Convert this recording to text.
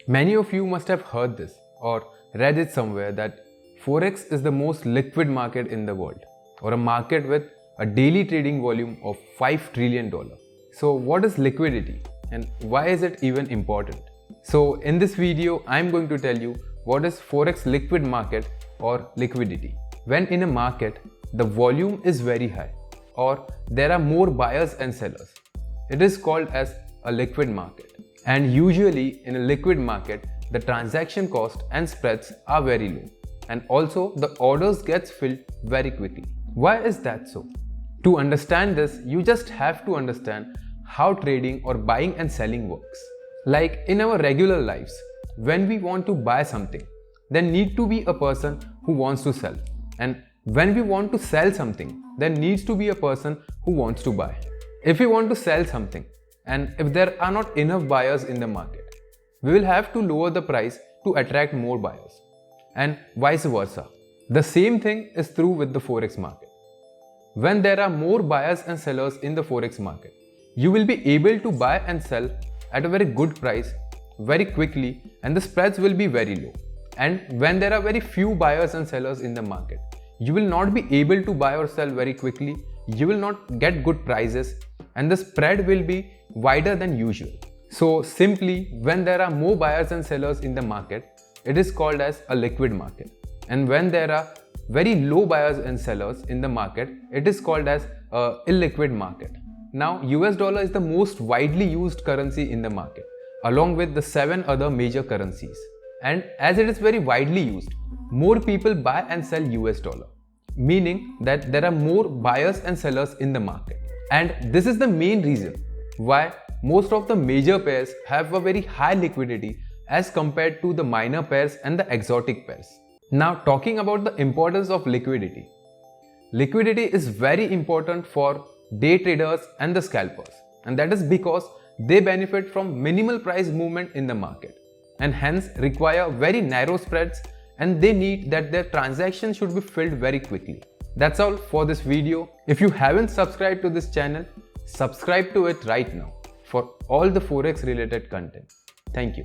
Many of you must have heard this or read it somewhere that Forex is the most liquid market in the world, or a market with a daily trading volume of $5 trillion. So what is liquidity and why is it even important? So in this video, I'm going to tell you what is Forex liquid market or liquidity. When in a market, the volume is very high or there are more buyers and sellers, it is called as a liquid market. And usually in a liquid market, the transaction cost and spreads are very low. And also the orders gets filled very quickly. Why is that so? To understand this, you just have to understand how trading or buying and selling works. Like in our regular lives, when we want to buy something, there need to be a person who wants to sell. And when we want to sell something, there needs to be a person who wants to buy. If we want to sell something, and if there are not enough buyers in the market, we will have to lower the price to attract more buyers, and vice versa. The same thing is true with the Forex market. When there are more buyers and sellers in the Forex market, you will be able to buy and sell at a very good price very quickly, and the spreads will be very low. And when there are very few buyers and sellers in the market, you will not be able to buy or sell very quickly, you will not get good prices, and the spread will be wider than usual. So simply, when there are more buyers and sellers in the market, it is called as a liquid market. And when there are very low buyers and sellers in the market, it is called as a illiquid market. Now, US dollar is the most widely used currency in the market, along with the 7 other major currencies. And as it is very widely used, more people buy and sell US dollar, meaning that there are more buyers and sellers in the market. And this is the main reason why most of the major pairs have a very high liquidity as compared to the minor pairs and the exotic pairs. Now, talking about the importance of liquidity. Liquidity is very important for day traders and the scalpers, and that is because they benefit from minimal price movement in the market and hence require very narrow spreads, and they need that their transactions should be filled very quickly. That's all for this video. If you haven't subscribed to this channel, subscribe to it right now for all the Forex related content. Thank you.